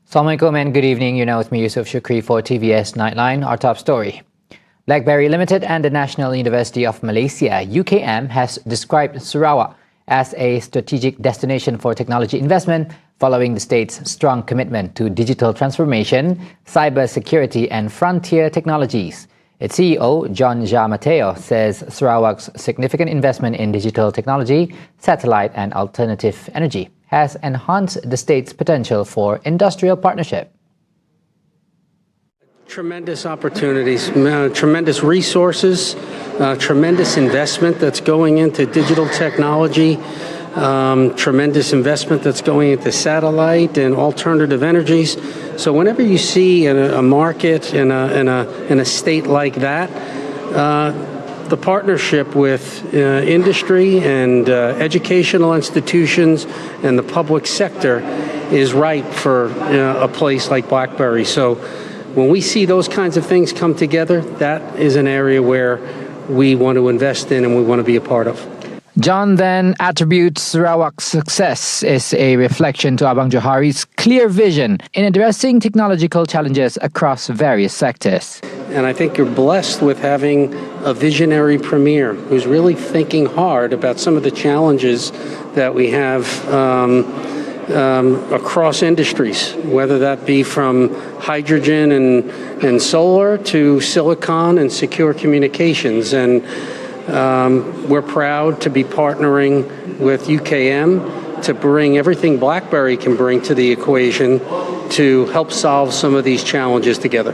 Assalamualaikum and good evening. You're now with me, Yusuf Shukri, for TVS Nightline. Our top story. BlackBerry Limited and the National University of Malaysia, UKM, has described Sarawak as a strategic destination for technology investment following the state's strong commitment to digital transformation, cyber security and frontier technologies. Its CEO, John Ja Mateo, says Sarawak's significant investment in digital technology, satellite and alternative energy has enhanced the state's potential for industrial partnership. Tremendous opportunities, tremendous resources, tremendous investment that's going into digital technology, tremendous investment that's going into satellite and alternative energies. So whenever you see a market in a state like that, the partnership with industry and educational institutions and the public sector is right for a place like BlackBerry. So when we see those kinds of things come together, that is an area where we want to invest in and we want to be a part of. John then attributes Sarawak's success as a reflection to Abang Johari's clear vision in addressing technological challenges across various sectors. And I think you're blessed with having a visionary premier who's really thinking hard about some of the challenges that we have across industries, whether that be from hydrogen and solar to silicon and secure communications. And we're proud to be partnering with UKM to bring everything BlackBerry can bring to the equation to help solve some of these challenges together.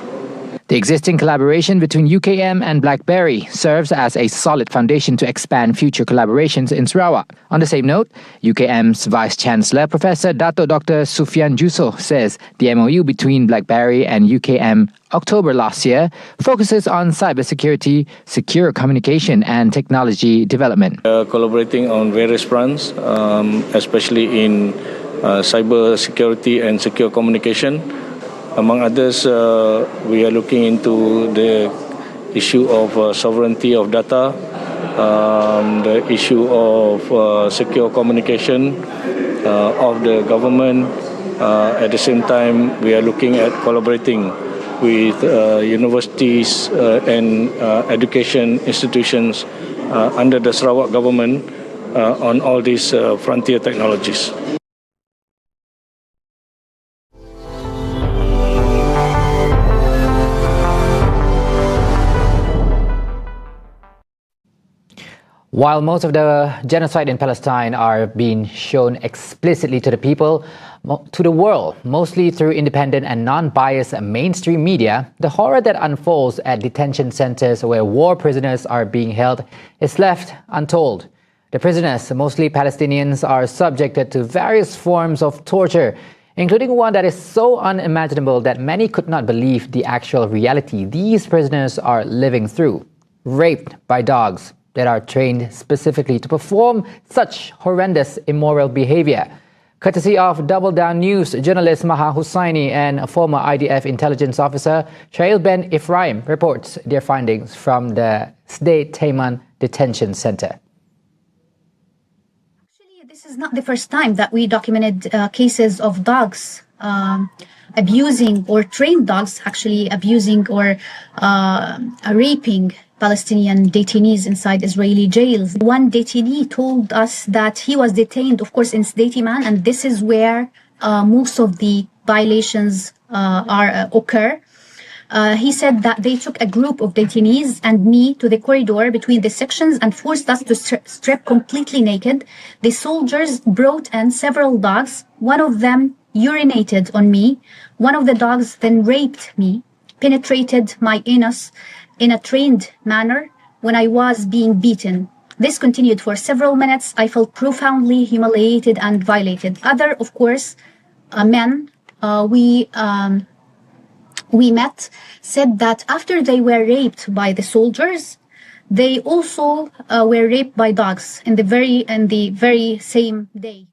The existing collaboration between UKM and BlackBerry serves as a solid foundation to expand future collaborations in Sarawak. On the same note, UKM's Vice Chancellor, Professor Dato Dr. Sufian Jusoh, says the MOU between BlackBerry and UKM October last year focuses on cybersecurity, secure communication and technology development. Collaborating on various fronts, especially in cyber security and secure communication. Among others, we are looking into the issue of sovereignty of data, the issue of secure communication of the government. At the same time, we are looking at collaborating with universities and education institutions under the Sarawak government on all these frontier technologies. While most of the genocide in Palestine are being shown explicitly to the people, to the world, mostly through independent and non-biased mainstream media, the horror that unfolds at detention centers where war prisoners are being held is left untold. The prisoners, mostly Palestinians, are subjected to various forms of torture, including one that is so unimaginable that many could not believe the actual reality these prisoners are living through. Raped by dogs that are trained specifically to perform such horrendous immoral behavior. Courtesy of Double Down News journalist Maha Hussaini and former IDF intelligence officer Shail Ben Ephraim reports their findings from the Sdei Taiman Detention Center. Actually, this is not the first time that we documented cases of dogs abusing, or trained dogs actually abusing or raping Palestinian detainees inside Israeli jails. One detainee told us that he was detained, of course, in Sdei Taiman, and this is where most of the violations occur. He said that they took a group of detainees and me to the corridor between the sections and forced us to strip completely naked. The soldiers brought in several dogs. One of them urinated on me. One of the dogs then raped me, penetrated my anus in a trained manner when I was being beaten. This continued for several minutes. I felt profoundly humiliated and violated. Other, of course, men we met said that after they were raped by the soldiers, they also were raped by dogs in the very same day.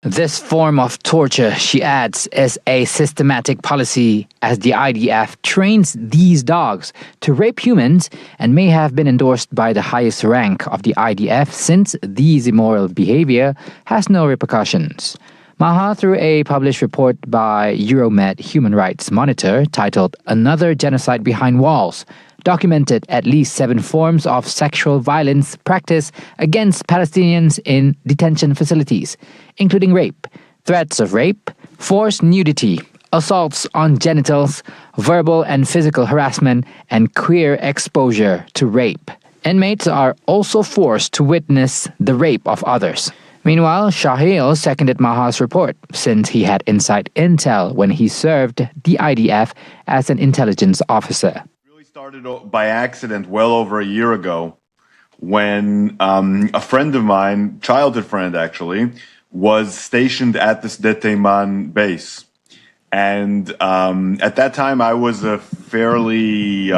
This form of torture, she adds, is a systematic policy as the IDF trains these dogs to rape humans and may have been endorsed by the highest rank of the IDF since these immoral behavior has no repercussions. Maha, through a published report by Euromed Human Rights Monitor titled Another Genocide Behind Walls, documented at least 7 forms of sexual violence practiced against Palestinians in detention facilities, including rape, threats of rape, forced nudity, assaults on genitals, verbal and physical harassment, and queer exposure to rape. Inmates are also forced to witness the rape of others. Meanwhile, Shahil seconded Maha's report since he had inside intel when he served the IDF as an intelligence officer. Started by accident well over a year ago when a friend of mine, childhood friend actually, was stationed at this Deteyman base. And at that time I was a fairly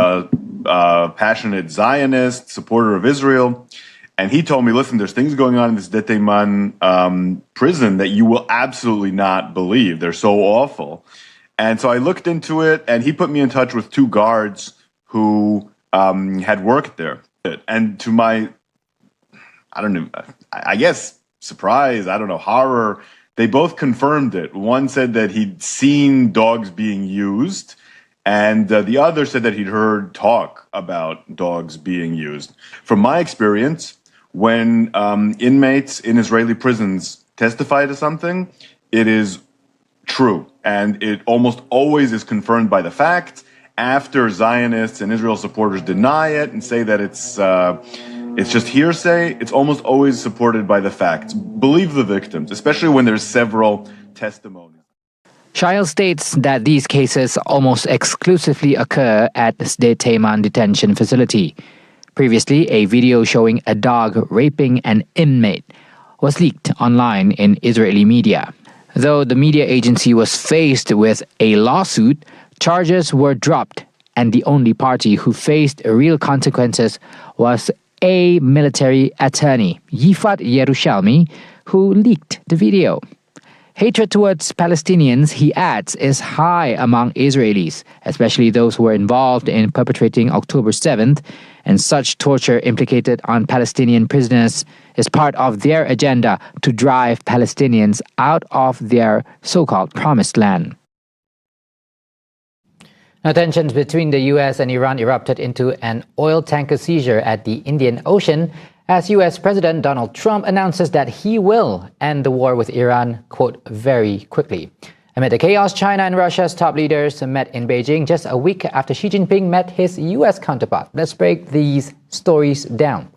passionate Zionist, supporter of Israel. And he told me, listen, there's things going on in this Deteyman prison that you will absolutely not believe. They're so awful. And so I looked into it, and he put me in touch with 2 guards who had worked there. And to my, I guess, surprise, horror, they both confirmed it. One said that he'd seen dogs being used, and the other said that he'd heard talk about dogs being used. From my experience, when inmates in Israeli prisons testify to something, it is true. And it almost always is confirmed by the facts. After Zionists and Israel supporters deny it and say that it's just hearsay, it's almost always supported by the facts. Believe the victims, especially when there's several testimonies. Shahil states that these cases almost exclusively occur at the Deteyman detention facility. Previously, a video showing a dog raping an inmate was leaked online in Israeli media. Though the media agency was faced with a lawsuit, charges were dropped, and the only party who faced real consequences was a military attorney, Yifat Yerushalmi, who leaked the video. Hatred towards Palestinians, he adds, is high among Israelis, especially those who were involved in perpetrating October 7th, and such torture implicated on Palestinian prisoners is part of their agenda to drive Palestinians out of their so-called promised land. Now, tensions between the U.S. and Iran erupted into an oil tanker seizure at the Indian Ocean as U.S. President Donald Trump announces that he will end the war with Iran, quote, very quickly. Amid the chaos, China and Russia's top leaders met in Beijing just a week after Xi Jinping met his U.S. counterpart. Let's break these stories down.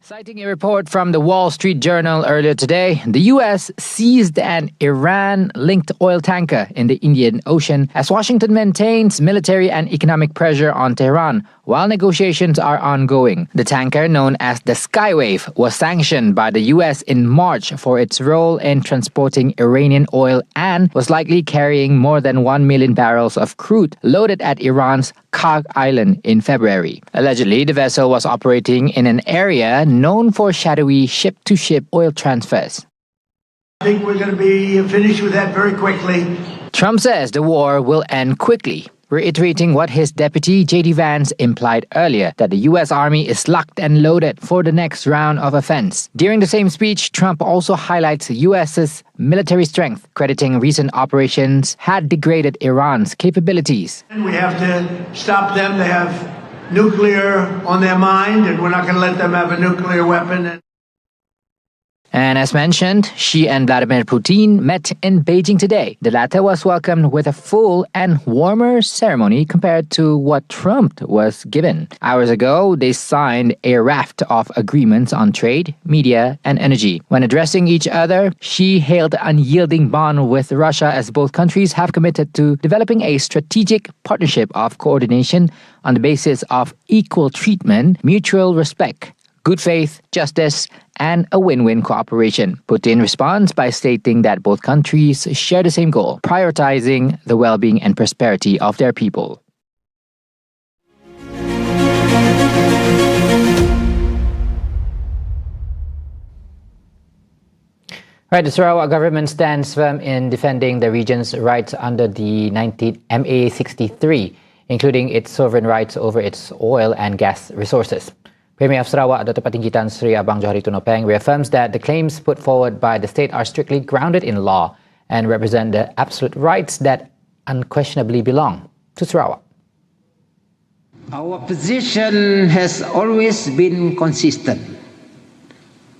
Citing a report from the Wall Street Journal earlier today, the U.S. seized an Iran-linked oil tanker in the Indian Ocean as Washington maintains military and economic pressure on Tehran while negotiations are ongoing. The tanker, known as the Skywave, was sanctioned by the U.S. in March for its role in transporting Iranian oil and was likely carrying more than 1 million barrels of crude loaded at Iran's Karg Island in February. Allegedly, the vessel was operating in an area known for shadowy ship-to-ship oil transfers. I think we're going to be finished with that very quickly. Trump says the war will end quickly, reiterating what his deputy J.D. Vance implied earlier, that the U.S. Army is locked and loaded for the next round of offense. During the same speech, Trump also highlights the U.S.'s military strength, crediting recent operations had degraded Iran's capabilities. We have to stop them. They have nuclear on their mind, and we're not going to let them have a nuclear weapon. And as mentioned, Xi and Vladimir Putin met in Beijing today. The latter was welcomed with a full and warmer ceremony compared to what Trump was given. Hours ago, they signed a raft of agreements on trade, media, and energy. When addressing each other, Xi hailed an unyielding bond with Russia as both countries have committed to developing a strategic partnership of coordination on the basis of equal treatment, mutual respect, good faith, justice, and a win-win cooperation. Putin responds by stating that both countries share the same goal, prioritizing the well-being and prosperity of their people. Right, the Sarawak government stands firm in defending the region's rights under the 19 MA63, including its sovereign rights over its oil and gas resources. Premier of Sarawak, Dr. Patinggi Tan Sri Abang Johari Tunopeng, reaffirms that the claims put forward by the state are strictly grounded in law and represent the absolute rights that unquestionably belong to Sarawak. Our position has always been consistent.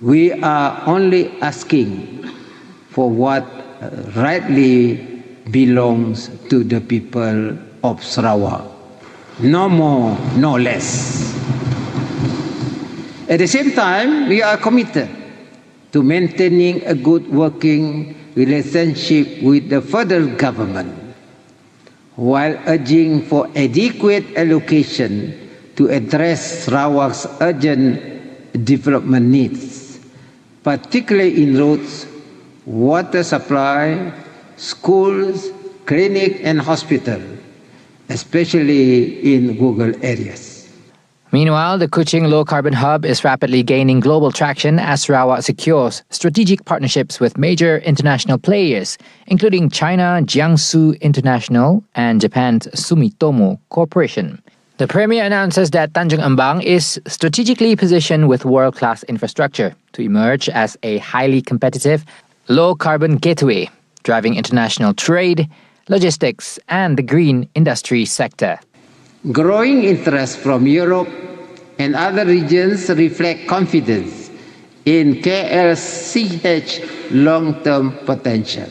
We are only asking for what rightly belongs to the people of Sarawak. No more, no less. At the same time, we are committed to maintaining a good working relationship with the federal government, while urging for adequate allocation to address Sarawak's urgent development needs, particularly in roads, water supply, schools, clinic and hospital, especially in rural areas. Meanwhile, the Kuching Low Carbon Hub is rapidly gaining global traction as Sarawak secures strategic partnerships with major international players, including China Jiangsu International and Japan's Sumitomo Corporation. The Premier announces that Tanjung Embang is strategically positioned with world-class infrastructure to emerge as a highly competitive, low-carbon gateway, driving international trade, logistics and the green industry sector. Growing interest from Europe and other regions reflect confidence in KLCH long-term potential.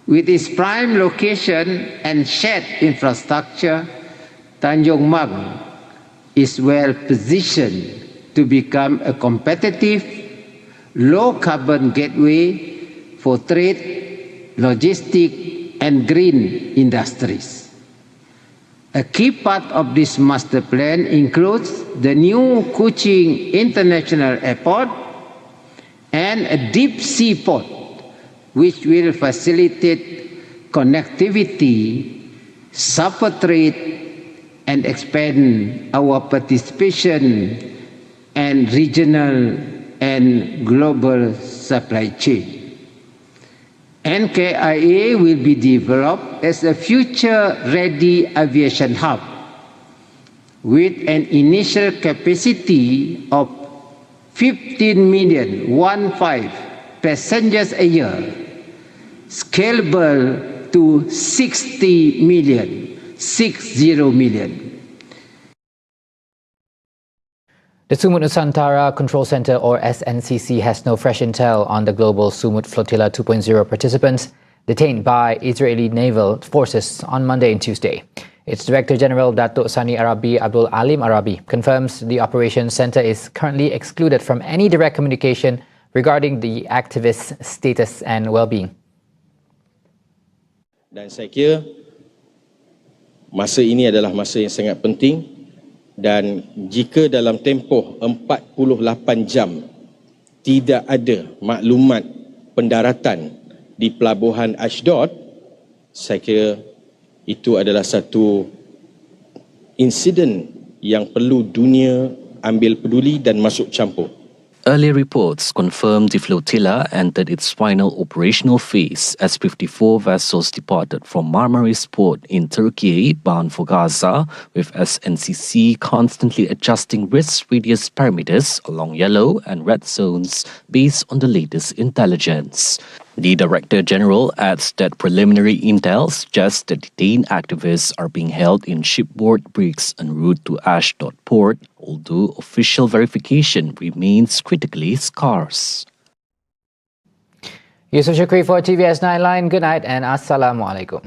With its prime location and shared infrastructure, Tanjung Embang is well positioned to become a competitive, low-carbon gateway for trade, logistics and green industries. A key part of this master plan includes the new Kuching International Airport and a deep sea port, which will facilitate connectivity, support trade, and expand our participation in regional and global supply chain. NKIA will be developed as a future-ready aviation hub with an initial capacity of 15 million passengers a year, scalable to 60 million. The Sumut Nusantara Control Center, or SNCC, has no fresh intel on the global Sumut Flotilla 2.0 participants detained by Israeli naval forces on Monday and Tuesday. Its Director General Datuk Sani Arabi Abdul Alim Arabi confirms the operations center is currently excluded from any direct communication regarding the activists' status and well-being. Dan saya kira masa ini adalah masa yang sangat penting. Dan jika dalam tempoh 48 jam tidak ada maklumat pendaratan di pelabuhan Ashdod, saya kira itu adalah satu insiden yang perlu dunia ambil peduli dan masuk campur. Earlier reports confirmed the flotilla entered its final operational phase as 54 vessels departed from Marmaris port in Turkey bound for Gaza, with SNCC constantly adjusting risk radius parameters along yellow and red zones based on the latest intelligence. The Director General adds that preliminary intel suggests that detained activists are being held in shipboard brigs en route to Ashdod port, although official verification remains critically scarce. Yusuf Shukri for TVS Nightline. Good night and Assalamualaikum.